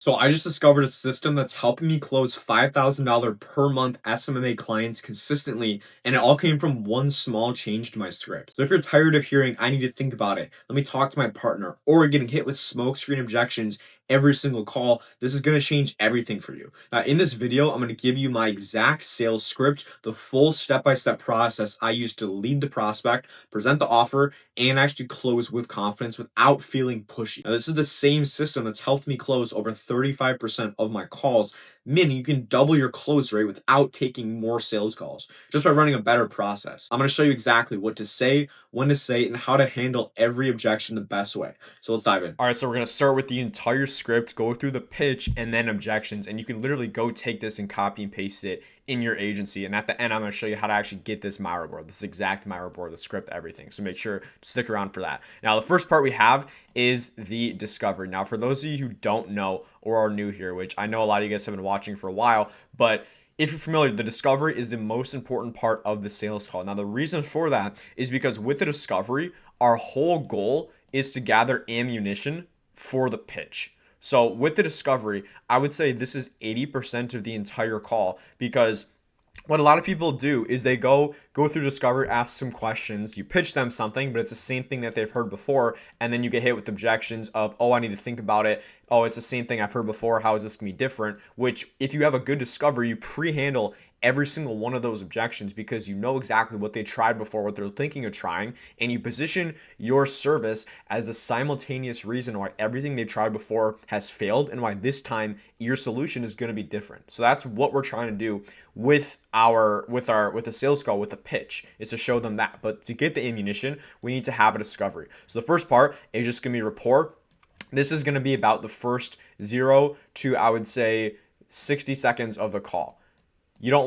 So I just discovered a system that's helping me close $5,000 per month SMMA clients consistently, and it all came from one small change to my script. So if you're tired of hearing, I need to think about it, let me talk to my partner, or getting hit with smokescreen objections every single call, this is going to change everything for you. Now, in this video, I'm going to give you my exact sales script, the full step-by-step process I use to lead the prospect, present the offer, and actually close with confidence without feeling pushy. Now, this is the same system that's helped me close over 35% of my calls, meaning you can double your close rate without taking more sales calls just by running a better process. I'm going to show you exactly what to say, when to say, and how to handle every objection the best way. So let's dive in. All right, so we're going to start with the entire script, go through the pitch, and then objections. And you can literally go take this and copy and paste it in your agency. And at the end, I'm going to show you how to actually get this Miro board, this exact Miro board, the script, everything. So make sure to stick around for that. Now, the first part we have is the discovery. Now, for those of you who don't know or are new here, which I know a lot of you guys have been watching for a while, but if you're familiar, the discovery is the most important part of the sales call. Now, the reason for that is because with the discovery, our whole goal is to gather ammunition for the pitch. So with the discovery, I would say this is 80% of the entire call, because what a lot of people do is they go through discovery, ask some questions, you pitch them something, but it's the same thing that they've heard before, and then you get hit with objections of, oh, I need to think about it, oh, it's the same thing I've heard before, how is this gonna be different? Which, if you have a good discovery, you pre-handle every single one of those objections because you know exactly what they tried before, what they're thinking of trying, and you position your service as the simultaneous reason why everything they tried before has failed and why this time your solution is going to be different. So that's what we're trying to do with the sales call, with the pitch, is to show them that. But to get the ammunition, we need to have a discovery. So the first part is just going to be rapport. This is going to be about the first 0 to, I would say, 60 seconds of the call. You don't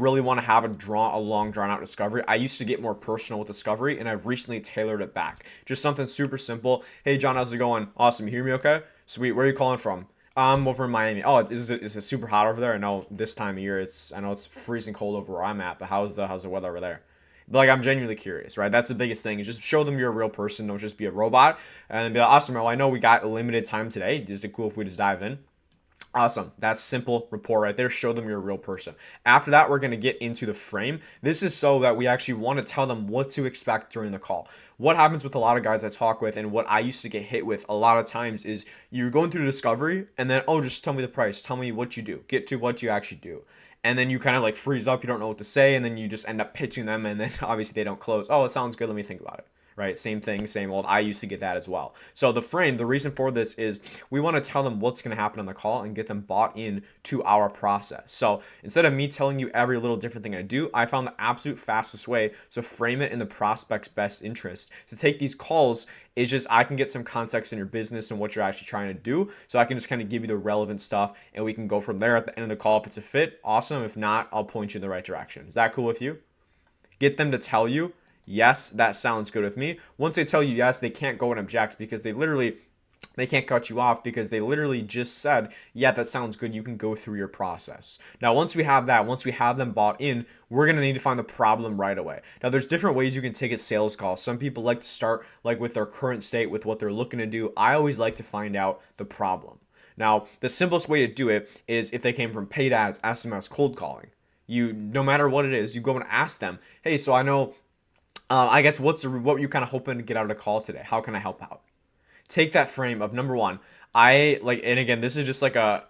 really want to have a long drawn out discovery. I used to get more personal with discovery, and I've recently tailored it back. Just something super simple. Hey John, how's it going? Awesome. You hear me okay? Sweet. Where are you calling from? I'm over in Miami. Oh, is it super hot over there? I know this time of year I know it's freezing cold over where I'm at, but how's the weather over there? But like, I'm genuinely curious, right? That's the biggest thing, is just show them you're a real person. Don't just be a robot. And be like, awesome, well, I know we got a limited time today. Is it cool if we just dive in? Awesome. That's simple rapport right there. Show them you're a real person. After that, we're going to get into the frame. This is so that we actually want to tell them what to expect during the call. What happens with a lot of guys I talk with, and what I used to get hit with a lot of times, is you're going through discovery and then, oh, just tell me the price. Tell me what you do. Get to what you actually do. And then you kind of like freeze up. You don't know what to say. And then you just end up pitching them. And then obviously they don't close. Oh, it sounds good. Let me think about it. Right? Same thing, same old. I used to get that as well. So the frame, the reason for this is we want to tell them what's going to happen on the call and get them bought in to our process. So instead of me telling you every little different thing I do, I found the absolute fastest way to frame it in the prospect's best interest. To take these calls is just, I can get some context in your business and what you're actually trying to do. So I can just kind of give you the relevant stuff, and we can go from there at the end of the call. If it's a fit, awesome. If not, I'll point you in the right direction. Is that cool with you? Get them to tell you, yes, that sounds good with me. Once they tell you yes, they can't go and object, because they can't cut you off, because they literally just said, yeah, that sounds good. You can go through your process. Now, once we have them bought in, we're going to need to find the problem right away. Now, there's different ways you can take a sales call. Some people like to start like with their current state, with what they're looking to do. I always like to find out the problem. Now, the simplest way to do it is if they came from paid ads, SMS, cold calling. No matter what it is, you go and ask them, hey, so I know, I guess what were you kind of hoping to get out of the call today? How can I help out? Take that frame of, number one, I like, and again, this is just like a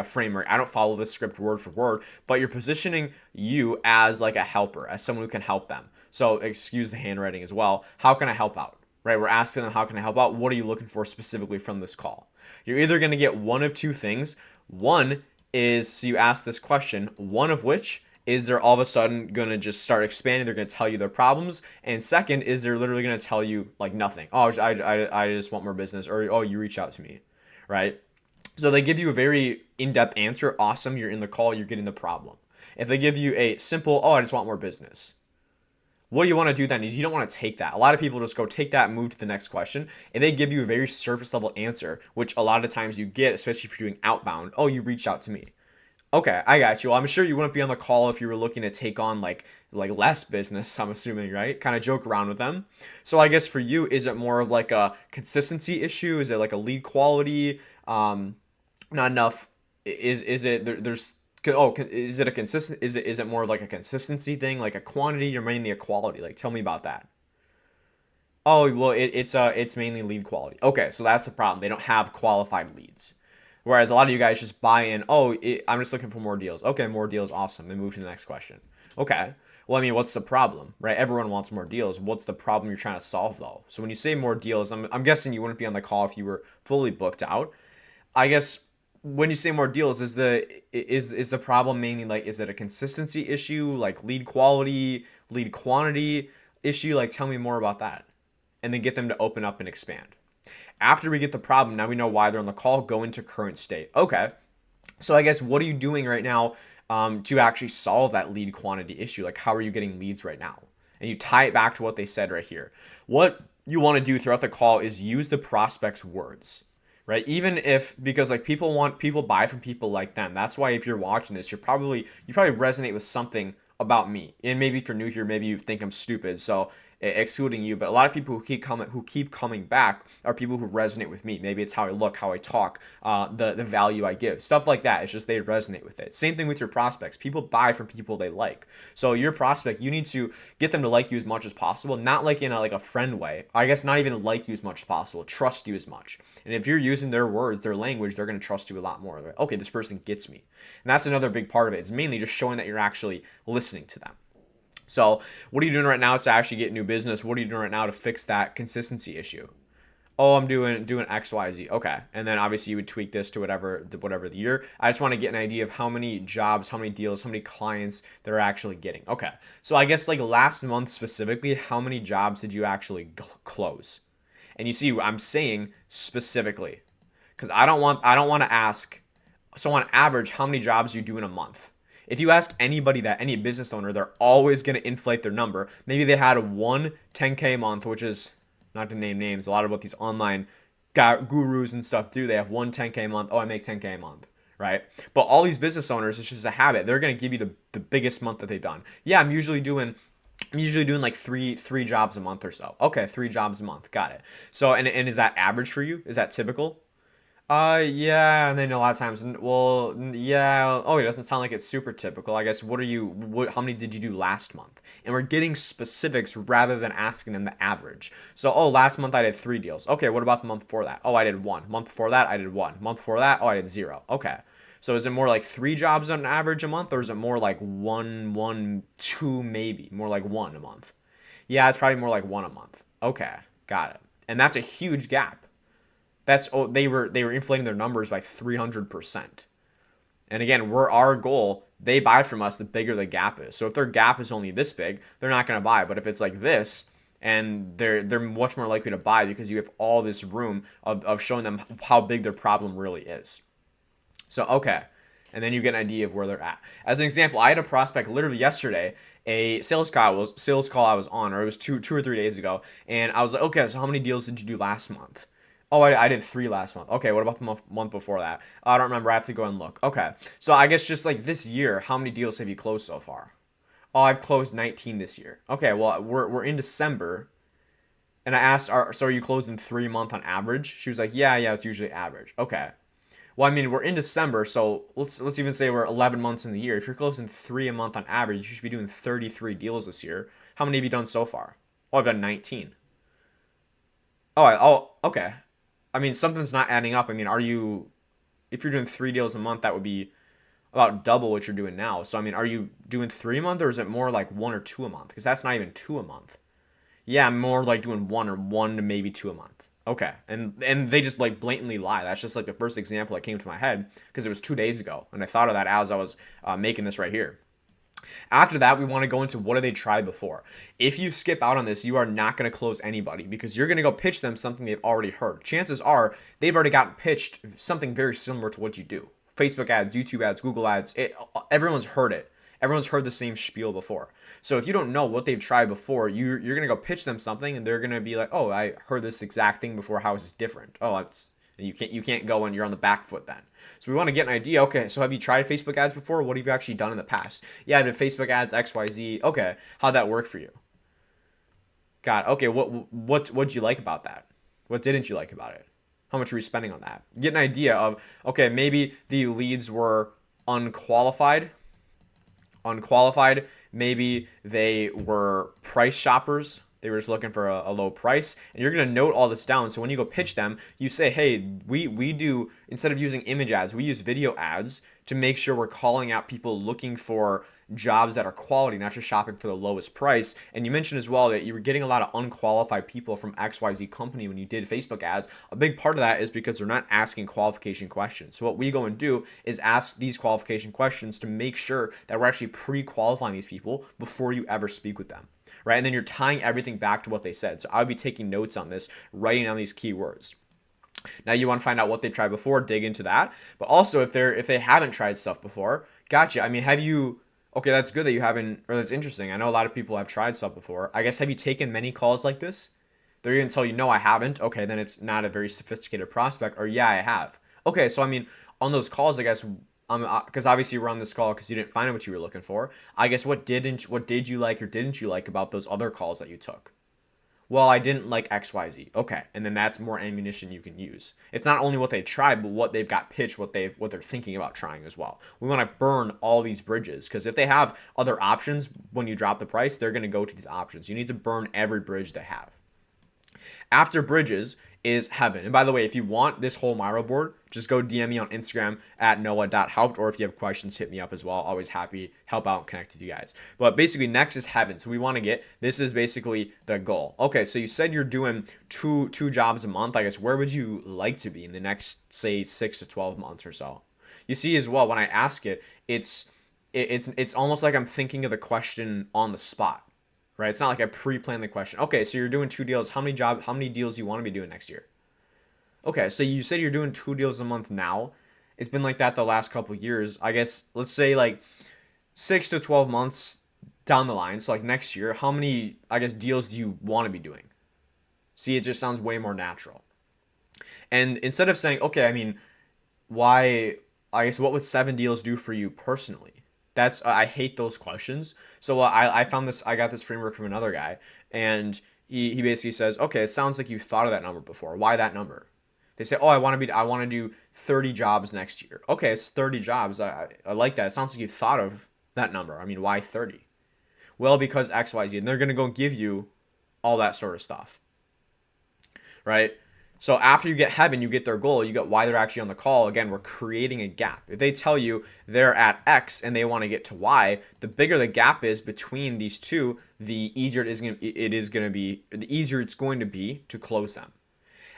framework. I don't follow this script word for word, but you're positioning you as like a helper, as someone who can help them. So excuse the handwriting as well. How can I help out? Right? We're asking them, how can I help out? What are you looking for specifically from this call? You're either going to get one of two things. One is, so you ask this question, one of which is they're all of a sudden going to just start expanding. They're going to tell you their problems. And second is they're literally going to tell you like nothing. Oh, I just want more business. Or, oh, you reach out to me, right? So they give you a very in-depth answer. Awesome. You're in the call. You're getting the problem. If they give you a simple, oh, I just want more business. What you want to do then is you don't want to take that. A lot of people just go take that and move to the next question. And they give you a very surface level answer, which a lot of times you get, especially if you're doing outbound. Oh, you reached out to me. Okay, I got you. Well, I'm sure you wouldn't be on the call if you were looking to take on like less business, I'm assuming, right? Kind of joke around with them. So I guess for you, is it more of like a consistency issue? Is it like a lead quality? Not enough. Is it there's oh, is it a consistent, is it more like a consistency thing, like a quantity or mainly a quality? Like tell me about that. Oh, well, it's mainly lead quality. Okay, so that's the problem. They don't have qualified leads. Whereas a lot of you guys just buy in, oh, I'm just looking for more deals. Okay, more deals, awesome. Then move to the next question. Okay, well, I mean, what's the problem, right? Everyone wants more deals. What's the problem you're trying to solve, though? So when you say more deals, I'm guessing you wouldn't be on the call if you were fully booked out. I guess when you say more deals, is the problem mainly like, is it a consistency issue, like lead quality, lead quantity issue? Like, tell me more about that, and then get them to open up and expand. After we get the problem, now we know why they're on the call, go into current state. Okay, so I guess what are you doing right now to actually solve that lead quantity issue? Like, how are you getting leads right now? And you tie it back to what they said right here. What you want to do throughout the call is use the prospect's words, right? Even if, because like people buy from people like them. That's why if you're watching this, you probably resonate with something about me. And maybe if you're new here, maybe you think I'm stupid. So excluding you, but a lot of people who keep coming back are people who resonate with me. Maybe it's how I look, how I talk, the value I give, stuff like that. It's just they resonate with it. Same thing with your prospects. People buy from people they like. So your prospect, you need to get them to like you as much as possible, not like in like a friend way. I guess not even like you as much as possible, trust you as much. And if you're using their words, their language, they're going to trust you a lot more. Like, okay, this person gets me, and that's another big part of it. It's mainly just showing that you're actually listening to them. So, what are you doing right now to actually get new business? What are you doing right now to fix that consistency issue? Oh, I'm doing X, Y, Z. Okay, and then obviously you would tweak this to whatever the year. I just want to get an idea of how many jobs, how many deals, how many clients they're actually getting. Okay, so I guess like last month specifically, how many jobs did you actually close? And you see, I'm saying specifically because I don't want to ask. So on average, how many jobs do you do in a month? If you ask anybody that, any business owner, they're always going to inflate their number. Maybe they had a 10K a month, which is, not to name names, a lot of what these online gurus and stuff do. They have 10K a month. Oh, I make 10K a month, right? But all these business owners, it's just a habit. They're going to give you the biggest month that they've done. Yeah, I'm usually doing like three jobs a month or so. Okay, 3 jobs a month. Got it. So and is that average for you? Is that typical? Yeah, and then a lot of times, well, yeah. Oh, it doesn't sound like it's super typical. I guess how many did you do last month? And we're getting specifics rather than asking them the average. So, oh, last month I did 3 deals. Okay, what about the month before that? Oh, I did one. Month before that, I did one. Month before that, oh, I did zero. Okay. So is it more like 3 jobs on average a month, or is it more like one, two, maybe? More like one a month? Yeah, it's probably more like one a month. Okay, got it. And that's a huge gap. They were inflating their numbers by 300%. And again, we're our goal. They buy from us the bigger the gap is. So if their gap is only this big, they're not going to buy. But if it's like this, and they're much more likely to buy because you have all this room of showing them how big their problem really is. So okay, and then you get an idea of where they're at. As an example, I had a prospect literally yesterday, a sales call I was on, or it was two or 3 days ago, and I was like, okay, so how many deals did you do last month? Oh, I did 3 last month. Okay, what about the month before that? I don't remember. I have to go and look. Okay, so I guess just like this year, how many deals have you closed so far? Oh, I've closed 19 this year. Okay, well we're in December, and I asked, so are you closing 3 month on average? She was like, yeah, it's usually average. Okay, well, I mean, we're in December, so let's even say we're 11 months in the year. If you're closing 3 a month on average, you should be doing 33 deals this year. How many have you done so far? Oh, I've done 19. Oh, okay. I mean, something's not adding up. I mean, if you're doing 3 deals a month, that would be about double what you're doing now. So, I mean, are you doing 3 a month, or is it more like 1 or 2 a month? Because that's not even 2 a month. Yeah, I'm more like doing one to maybe 2 a month. Okay, and they just like blatantly lie. That's just like the first example that came to my head because it was 2 days ago, and I thought of that as I was making this right here. After that, we want to go into what have they tried before. If you skip out on this, you are not going to close anybody because you're going to go pitch them something they've already heard. Chances are they've already gotten pitched something very similar to what you do. Facebook ads, YouTube ads, Google ads, everyone's heard it. Everyone's heard the same spiel before. So if you don't know what they've tried before, you're gonna go pitch them something, and they're gonna be like, "Oh, I heard this exact thing before. How is this different?" Oh, it's you can't go and you're on the back foot then. So we want to get an idea. Okay, so have you tried Facebook ads before? What have you actually done in the past? Yeah, I did Facebook ads X Y Z. Okay, how'd that work for you? God, okay, what'd you like about that? What didn't you like about it? How much are we spending on that? Get an idea of, okay, maybe the leads were unqualified, unqualified. Maybe they were price shoppers. They were just looking for a low price, and you're gonna note all this down. So when you go pitch them, you say, "Hey, we do, instead of using image ads, we use video ads to make sure we're calling out people looking for jobs that are quality, not just shopping for the lowest price." And you mentioned as well that you were getting a lot of unqualified people from XYZ company when you did Facebook ads. A big part of that is because they're not asking qualification questions. So what we go and do is ask these qualification questions to make sure that we're actually pre-qualifying these people before you ever speak with them. Right? And then you're tying everything back to what they said. So I would be taking notes on this, writing down these keywords. Now you want to find out what they tried before, dig into that. But also if they haven't tried stuff before, gotcha. I mean, have you, okay, that's good that you haven't, or that's interesting. I know a lot of people have tried stuff before. I guess, have you taken many calls like this? They're going to tell you, no, I haven't. Okay, then it's not a very sophisticated prospect. Or yeah, I have. Okay, so I mean, on those calls, I guess, because obviously we're on this call because you didn't find what you were looking for. I guess what did you like or didn't you like about those other calls that you took? Well, I didn't like XYZ. Okay. And then that's more ammunition you can use. It's not only what they tried, but what they've got pitched, what they're thinking about trying as well. We want to burn all these bridges because if they have other options when you drop the price, they're going to go to these options. You need to burn every bridge they have. After bridges is heaven. And by the way, if you want this whole Miro board, just go DM me on Instagram at noah.helped, or if you have questions, hit me up as well. Always happy to help out and connect with you guys. But basically, next is heaven. So we want to get, this is basically the goal. Okay, so you said you're doing two jobs a month. I guess where would you like to be in the next, say, 6 to 12 months or so? You see as well, when I ask it, it's almost like I'm thinking of the question on the spot, right? It's not like I pre-planned the question. Okay, so you're doing 2 deals. How many deals do you want to be doing next year? Okay, so you said you're doing 2 deals a month now. It's been like that the last couple of years. I guess let's say like 6 to 12 months down the line. So like next year, how many, I guess, deals do you want to be doing? See, it just sounds way more natural. And instead of saying, okay, I mean, why, I guess, what would 7 deals do for you personally? That's, I hate those questions. So I found this, I got this framework from another guy, and he basically says, okay, it sounds like you thought of that number before. Why that number? They say, oh, I want to do 30 jobs next year. Okay, it's 30 jobs. I like that. It sounds like you thought of that number. I mean, why 30? Well, because XYZ, and they're going to go give you all that sort of stuff, right? So after you get heaven, you get their goal, you get why they're actually on the call. Again, we're creating a gap. If they tell you they're at X and they want to get to Y, the bigger the gap is between these two, the easier the easier it's going to be to close them.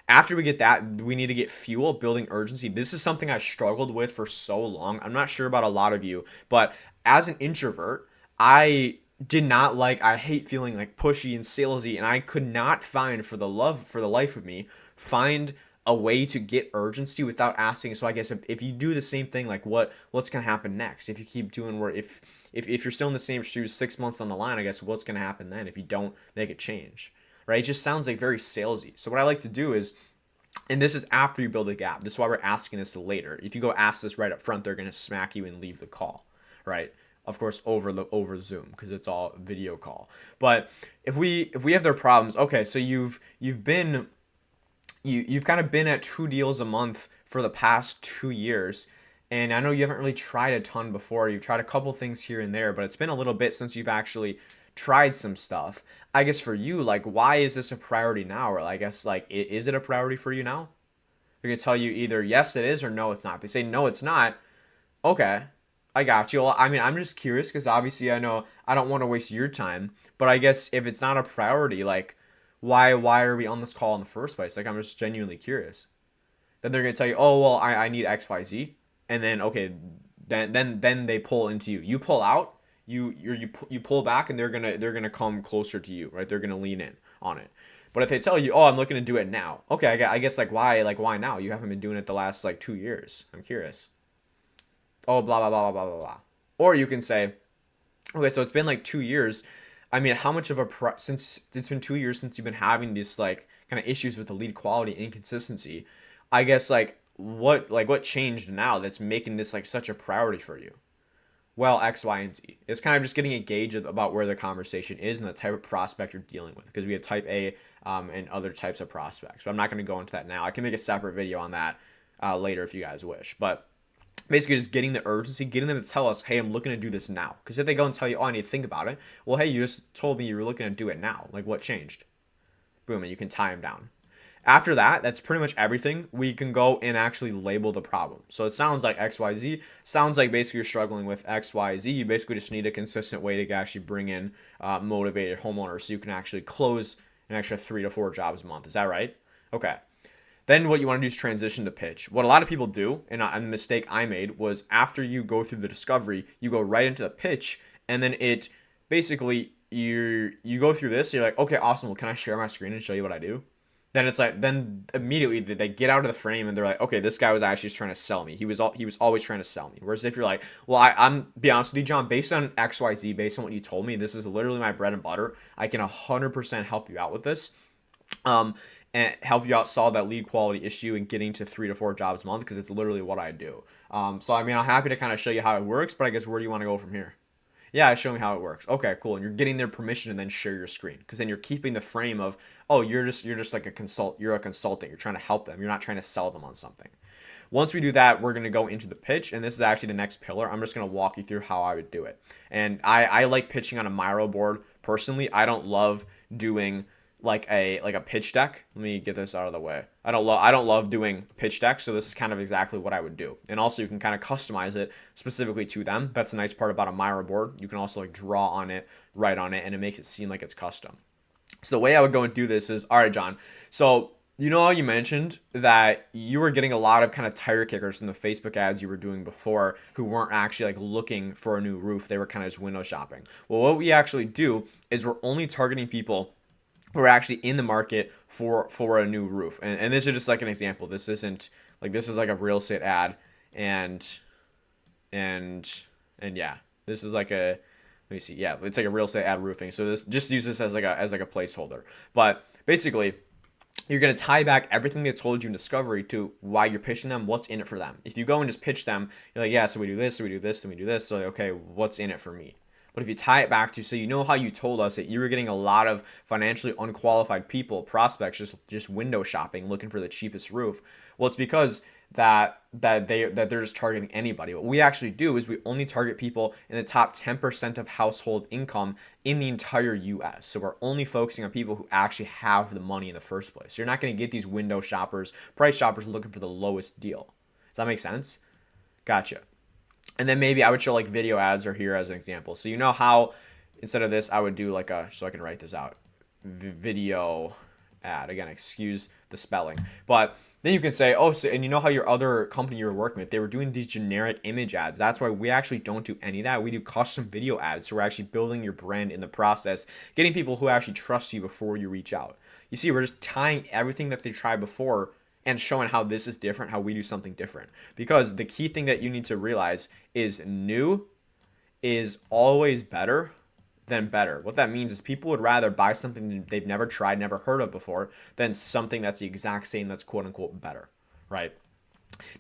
After we get that, we need to get fuel, building urgency. This is something I struggled with for so long. I'm not sure about a lot of you, but as an introvert, I did not like, I hate feeling like pushy and salesy, and I could not find for the life of me, find a way to get urgency without asking. So I guess if you do the same thing, like what's gonna happen next? If you keep doing where if you're still in the same shoes 6 months down the line, I guess what's gonna happen then if you don't make a change? Right? It just sounds like very salesy. So what I like to do is, and this is after you build a gap. This is why we're asking this later. If you go ask this right up front, they're gonna smack you and leave the call, right? Of course, over Zoom because it's all video call. But if we have their problems, okay, so you've kind of been at 2 deals a month for the past 2 years. And I know you haven't really tried a ton before. You've tried a couple things here and there, but it's been a little bit since you've actually tried some stuff. I guess for you, like, why is this a priority now? Or I guess, like, is it a priority for you now? They're going to tell you either yes, it is, or no, it's not. If they say no, it's not, okay, I got you. Well, I mean, I'm just curious because obviously I know I don't want to waste your time. But I guess if it's not a priority, like, why are we on this call in the first place? Like, I'm just genuinely curious. Then they're gonna tell you, oh well, I need XYZ, and then okay, then they pull into you. You pull out, you pull back, and they're gonna come closer to you, right? They're gonna lean in on it. But if they tell you, oh, I'm looking to do it now, okay, I guess like why now? You haven't been doing it the last like 2 years. I'm curious. Oh, blah blah blah blah blah blah blah. Or you can say, okay, so it's been like 2 years. I mean, how much of since it's been 2 years since you've been having these like kind of issues with the lead quality and inconsistency? I guess like what changed now that's making this like such a priority for you? Well, X, Y, and Z. It's kind of just getting a gauge about where the conversation is and the type of prospect you're dealing with, because we have type A and other types of prospects. But I'm not going to go into that now. I can make a separate video on that later if you guys wish. But basically just getting the urgency, getting them to tell us, hey, I'm looking to do this now. Because if they go and tell you, oh, I need to think about it, well, hey, you just told me you were looking to do it now. Like, what changed? Boom, and you can tie them down. After that, that's pretty much everything. We can go and actually label the problem. So it sounds like XYZ. Sounds like basically you're struggling with XYZ. You basically just need a consistent way to actually bring in motivated homeowners so you can actually close an extra 3 to 4 jobs a month. Is that right? Okay. Then what you want to do is transition to pitch. What a lot of people do, and the mistake I made, was after you go through the discovery, you go right into the pitch, and then it basically you go through this. You're like, okay, awesome. Well, can I share my screen and show you what I do? Then it's like, then immediately they get out of the frame and they're like, okay, this guy was actually just trying to sell me. He was always trying to sell me. Whereas if you're like, well, I'm be honest with you, John, based on XYZ, based on what you told me, this is literally my bread and butter. I can 100% help you out with this. Um, and help you out solve that lead quality issue and getting to 3 to 4 jobs a month, because it's literally what I do. So I mean, I'm happy to kind of show you how it works, but I guess where do you want to go from here? Yeah, show me how it works. Okay, cool. And you're getting their permission to then share your screen, because then you're keeping the frame of, oh, you're just like you're a consultant. You're trying to help them. You're not trying to sell them on something. Once we do that, we're going to go into the pitch, and this is actually the next pillar. I'm just going to walk you through how I would do it. And I like pitching on a Miro board personally. I don't love doing like a pitch deck. Let me get this out of the way. I don't love doing pitch decks, so this is kind of exactly what I would do. And also you can kind of customize it specifically to them. That's the nice part about a Miro board. You can also like draw on it, write on it, and it makes it seem like it's custom. So the way I would go and do this is, all right, John. So you know how you mentioned that you were getting a lot of kind of tire kickers from the Facebook ads you were doing before who weren't actually like looking for a new roof. They were kind of just window shopping. Well, what we actually do is we're only targeting people who are actually in the market for a new roof. And this is just like an example. This isn't like, this is like a real estate ad, and and and yeah, this is like a, let me see, yeah, it's like a real estate ad roofing. So this, just use this as like a placeholder. But basically, you're going to tie back everything they told you in discovery to why you're pitching them, what's in it for them. If you go and just pitch them, you're like, yeah, so we do this, so we do this, and we do this. So, okay, what's in it for me? But if you tie it back to, so you know how you told us that you were getting a lot of financially unqualified people, prospects, just window shopping, looking for the cheapest roof. Well, it's because they're just targeting anybody. What we actually do is we only target people in the top 10% of household income in the entire US. So we're only focusing on people who actually have the money in the first place. So you're not going to get these window shoppers, price shoppers looking for the lowest deal. Does that make sense? Gotcha. And then maybe I would show like video ads or here as an example. So you know how instead of this, I would do like a, so I can write this out, video ad. Again, excuse the spelling. But then you can say, oh, so, and you know how your other company you were working with, they were doing these generic image ads. That's why we actually don't do any of that. We do custom video ads. So we're actually building your brand in the process, getting people who actually trust you before you reach out. You see, we're just tying everything that they tried before and showing how this is different, how we do something different. Because the key thing that you need to realize is new is always better than better. What that means is people would rather buy something they've never tried, never heard of before, than something that's the exact same that's quote unquote better, right?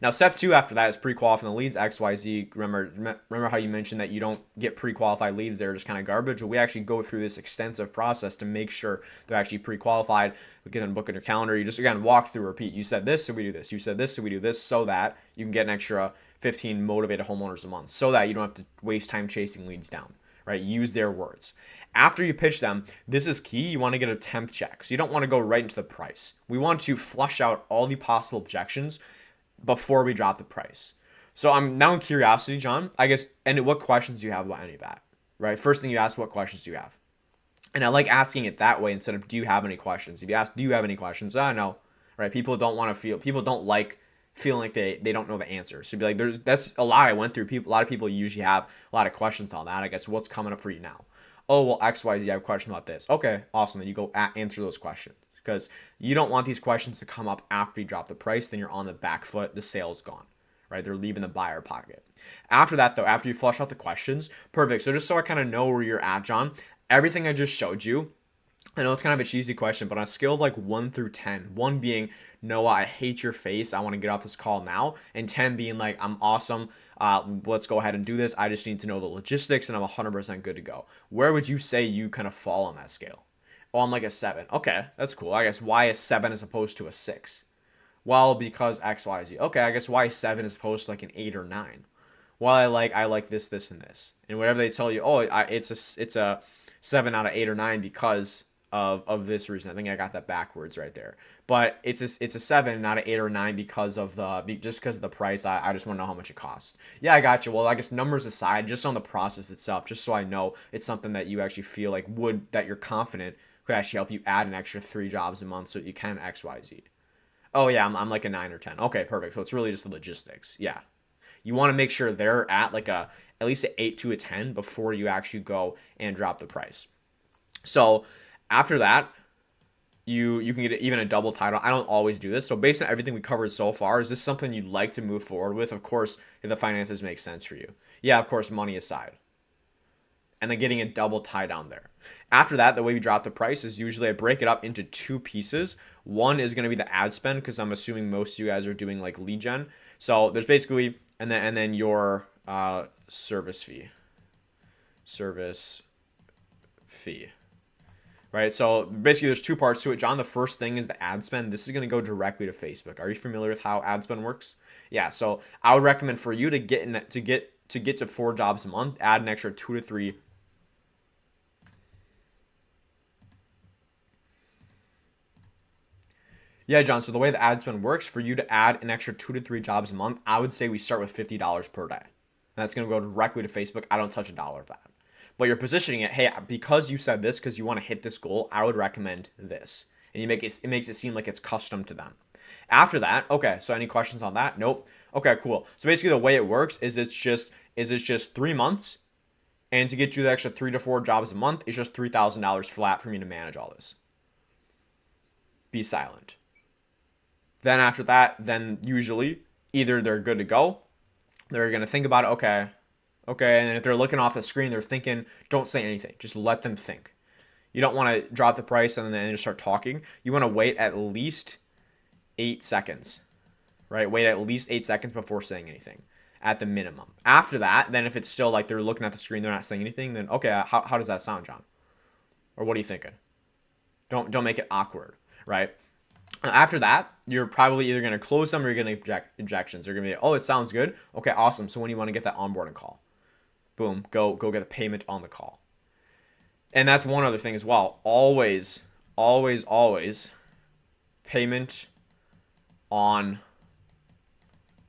Now, step 2 after that is pre-qualifying the leads, XYZ. Remember how you mentioned that you don't get pre-qualified leads. They're just kind of garbage. But we actually go through this extensive process to make sure they're actually pre-qualified. We get them book in your calendar. You just, again, walk through, repeat. You said this, so we do this. You said this, so we do this, so that you can get an extra 15 motivated homeowners a month, so that you don't have to waste time chasing leads down, right? Use their words. After you pitch them, this is key. You want to get a temp check. So you don't want to go right into the price. We want to flush out all the possible objections before we drop the price. So I'm now in curiosity, John, I guess, and what questions do you have about any of that, right? First thing you ask, what questions do you have? And I like asking it that way instead of, do you have any questions? If you ask, do you have any questions? No, right? People don't like feeling like they don't know the answer. So be like, that's a lot I went through. A lot of people usually have a lot of questions on that. I guess, what's coming up for you now? Oh, well, XYZ, I have a question about this. Okay, awesome. Then you go answer those questions, because you don't want these questions to come up after you drop the price. Then you're on the back foot. The sale's gone, right? They're leaving the buyer pocket. After that, though, after you flush out the questions, perfect. So just so I kind of know where you're at, John, everything I just showed you, I know it's kind of a cheesy question, but on a scale of like 1 through 10, 1 being, Noah, I hate your face. I want to get off this call now. And 10 being like, I'm awesome. Let's go ahead and do this. I just need to know the logistics and I'm 100% good to go. Where would you say you kind of fall on that scale? Oh, I'm like a 7. Okay, that's cool. I guess why a 7 as opposed to a 6? Well, because X, Y, Z. Okay, I guess why 7 as opposed to like an 8 or 9? Well, I like this, this, and this. And whatever they tell you, oh, it's a 7 out of 8 or 9 because of this reason. I think I got that backwards right there. But it's a 7 out of 8 or 9 because of just because of the price. I just want to know how much it costs. Yeah, I got you. Well, I guess numbers aside, just on the process itself, just so I know it's something that you actually feel like that you're confident could actually help you add an extra 3 jobs a month so you can XYZ. Oh yeah, I'm like a 9 or 10. Okay, perfect. So it's really just the logistics. Yeah, you want to make sure they're at like a at least an 8 to a 10 before you actually go and drop the price. So after that, you can get even a double title. I don't always do this. So based on everything we covered so far, is this something you'd like to move forward with? Of course, if the finances make sense for you. Yeah, of course, money aside. And then getting a double tie down there. After that, the way we drop the price is usually I break it up into 2 pieces. One is going to be the ad spend because I'm assuming most of you guys are doing like lead gen. So there's basically and then your service fee, right? So basically there's 2 parts to it, John. The first thing is the ad spend. This is going to go directly to Facebook. Are you familiar with how ad spend works? Yeah. So I would recommend for you to get to 4 jobs a month, add an extra 2 to 3. Yeah, John. So the way the ad spend works, for you to add an extra 2 to 3 jobs a month, I would say we start with $50 per day. And that's going to go directly to Facebook. I don't touch a dollar of that. But you're positioning it, hey, because you said this, because you want to hit this goal, I would recommend this. And it makes it seem like it's custom to them. After that, okay, so any questions on that? Nope. Okay, cool. So basically the way it works is it's just 3 months, and to get you the extra 3 to 4 jobs a month, it's just $3,000 flat for me to manage all this. Be silent. Then after that, then usually either they're good to go, they're gonna think about it, okay, and if they're looking off the screen, they're thinking, don't say anything, just let them think. You don't want to drop the price and then just start talking. You want to wait at least 8 seconds, right? Wait at least 8 seconds before saying anything at the minimum. After that, then if it's still like they're looking at the screen, they're not saying anything, then okay, how does that sound, John? Or what are you thinking? Don't make it awkward, right? After that, you're probably either going to close them or you're going to objections. They're going to be, oh, it sounds good. Okay, awesome. So when do you want to get that onboarding call? Boom, go get the payment on the call. And that's one other thing as well. Always, always, always payment on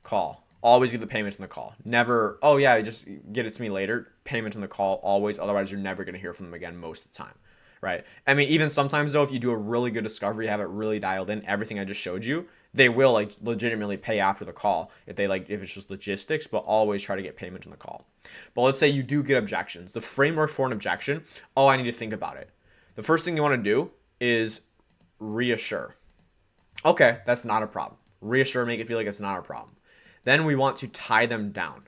call. Always get the payment on the call. Never, oh yeah, just get it to me later. Payment on the call, always. Otherwise, you're never going to hear from them again most of the time, right? I mean, even sometimes though, if you do a really good discovery, have it really dialed in, everything I just showed you, they will like legitimately pay after the call if it's just logistics, but always try to get payment on the call. But let's say you do get objections. The framework for an objection, oh, I need to think about it. The first thing you want to do is reassure. Okay, that's not a problem. Reassure, make it feel like it's not a problem. Then we want to tie them down,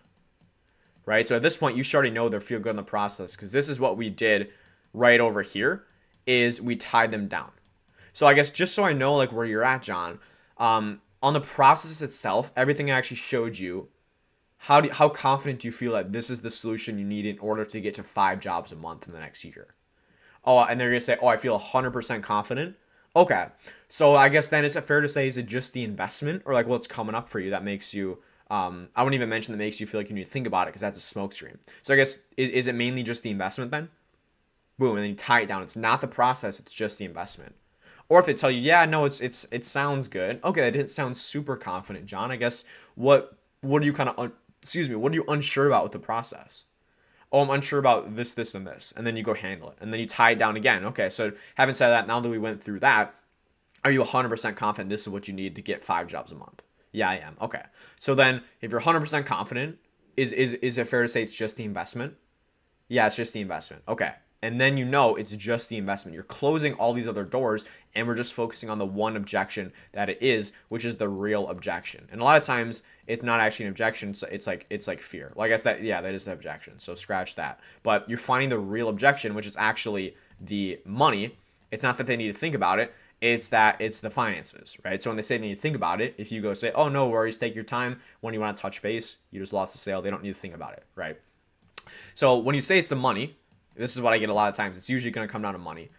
right? So at this point, you should already know they feel good in the process because this is what we did right over here is we tied them down. So I guess just so I know like where you're at, John, on the process itself, everything I actually showed you, how confident do you feel that this is the solution you need in order to get to 5 jobs a month in the next year? Oh, and they're gonna say, oh, I feel 100% confident. Okay, so I guess then is it fair to say is it just the investment or like what's coming up for you that makes you? I wouldn't even mention that makes you feel like you need to think about it because that's a smoke screen. So I guess is it mainly just the investment then? Boom, and then you tie it down. It's not the process; it's just the investment. Or if they tell you, yeah, no, it sounds good. Okay, that didn't sound super confident, John. I guess what are you kind of excuse me? What are you unsure about with the process? Oh, I'm unsure about this, this, and this. And then you go handle it. And then you tie it down again. Okay, so having said that, now that we went through that, are you 100% confident this is what you need to get 5 jobs a month? Yeah, I am. Okay. So then if you're 100% confident, is it fair to say it's just the investment? Yeah, it's just the investment. Okay. And then you know it's just the investment. You're closing all these other doors and we're just focusing on the one objection that it is, which is the real objection. And a lot of times it's not actually an objection, so it's like fear. Well, I guess that that is the objection. So scratch that. But you're finding the real objection, which is actually the money, It's not that they need to think about it. It's that it's the finances, right? So when they say they need to think about it, if you go say, oh, no worries, take your time when you want to touch base, you just lost the sale. They don't need to think about it, right? So when you say it's the money, this is what I get a lot of times. It's usually going to come down to money.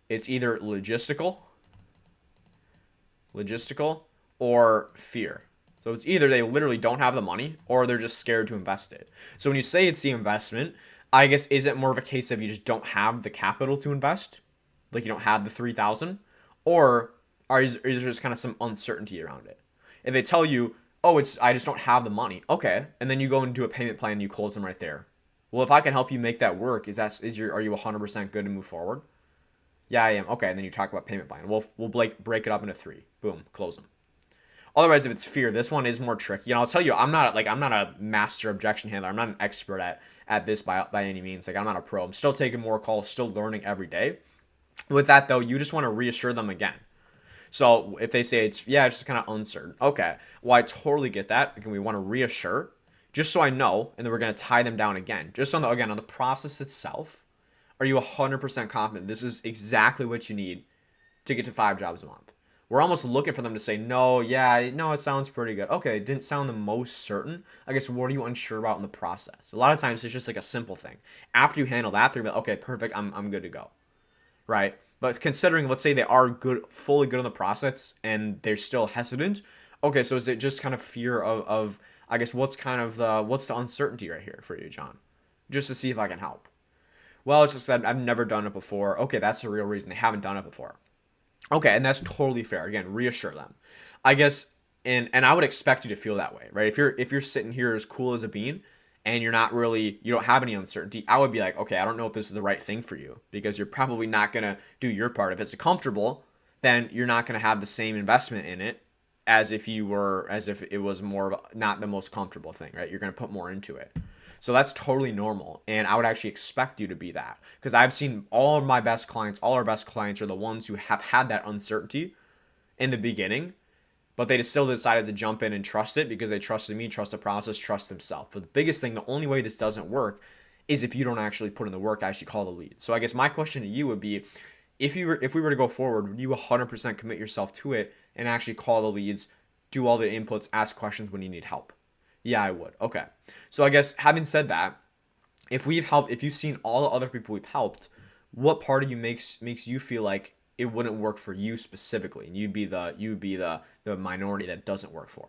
It's either logistical, or fear. So it's either they literally don't have the money or they're just scared to invest it. So when you say it's the investment, I guess is it more of a case of you just don't have the capital to invest? Like you don't have the 3,000, or is there just kind of some uncertainty around it? If they tell you, "Oh, it's I just don't have the money." Okay, and then you go and do a payment plan and you close them right there. Well, if I can help you make that work, are you 100% good to move forward? Yeah, I am. Okay, and then you talk about payment plan. We'll break it up into three. Boom, close them. Otherwise, if it's fear, this one is more tricky. And I'll tell you, I'm not a master objection handler. I'm not an expert at this by any means. Like I'm not a pro. I'm still taking more calls, still learning every day. With that though, you just want to reassure them again. So if they say it's just kind of uncertain. Okay, well I totally get that. Again, we want to reassure, just so I know, and then we're gonna tie them down again. Just on the process itself. Are you 100% confident this is exactly what you need to get to 5 jobs a month? We're almost looking for them to say, no, yeah, no, it sounds pretty good. Okay, it didn't sound the most certain. I guess what are you unsure about in the process? A lot of times it's just like a simple thing. After you handle that, they're like, okay, perfect, I'm good to go. Right? But considering, let's say they are good, fully good in the process and they're still hesitant, okay, so is it just kind of fear of I guess what's the uncertainty right here for you, John? Just to see if I can help. Well, it's just that I've never done it before. Okay, that's the real reason they haven't done it before. Okay, and that's totally fair. Again, reassure them. I guess and I would expect you to feel that way, right? If you're sitting here as cool as a bean and you don't have any uncertainty, I would be like, okay, I don't know if this is the right thing for you because you're probably not gonna do your part. If it's comfortable, then you're not gonna have the same investment in it as if it was more of not the most comfortable thing, right? You're gonna put more into it. So that's totally normal. And I would actually expect you to be that because I've seen all of my best clients, all our best clients are the ones who have had that uncertainty in the beginning, but they just still decided to jump in and trust it because they trusted me, trust the process, trust themselves. But the biggest thing, the only way this doesn't work is if you don't actually put in the work, actually call the lead. So I guess my question to you would be, if we were to go forward, would you 100% commit yourself to it and actually call the leads, do all the inputs, ask questions when you need help? Yeah, I would. Okay. So I guess having said that, if you've seen all the other people we've helped, what part of you makes you feel like it wouldn't work for you specifically, and you'd be the minority that doesn't work for?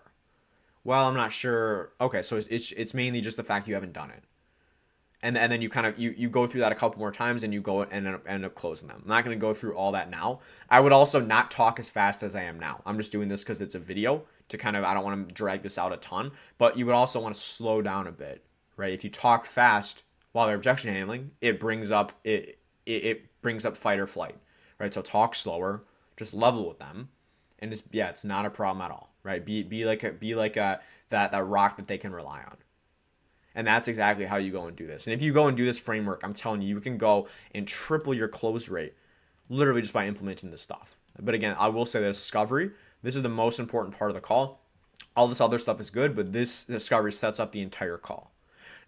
Well, I'm not sure. Okay, so it's mainly just the fact you haven't done it, and then you kind of you go through that a couple more times and you go and end up closing them. I'm not going to go through all that now. I would also not talk as fast as I am now. I'm just doing this because it's a video to kind of I don't want to drag this out a ton, but you would also want to slow down a bit, right? If you talk fast while they're objection handling, it brings up fight or flight, right? So talk slower, just level with them, and just it's not a problem at all, right? Be like a that rock that they can rely on. And that's exactly how you go and do this. And if you go and do this framework, I'm telling you, you can go and triple your close rate literally just by implementing this stuff. But again, I will say the discovery, this is the most important part of the call. All this other stuff is good, but this discovery sets up the entire call.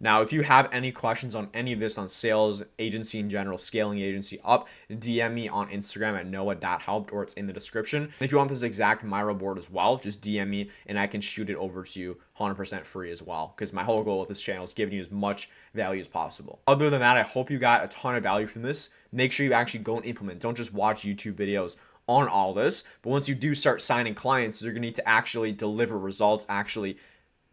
Now, if you have any questions on any of this on sales, agency in general, scaling agency up, DM me on Instagram at noah.helped, or it's in the description. And if you want this exact Miro board as well, just DM me and I can shoot it over to you 100% free as well. Because my whole goal with this channel is giving you as much value as possible. Other than that, I hope you got a ton of value from this. Make sure you actually go and implement. Don't just watch YouTube videos on all this. But once you do start signing clients, you're going to need to actually deliver results, actually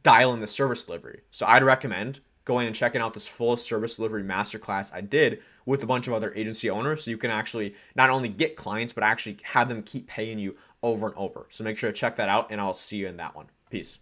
dial in the service delivery. So I'd recommend going and checking out this full service delivery masterclass I did with a bunch of other agency owners so you can actually not only get clients, but actually have them keep paying you over and over. So make sure to check that out, and I'll see you in that one. Peace.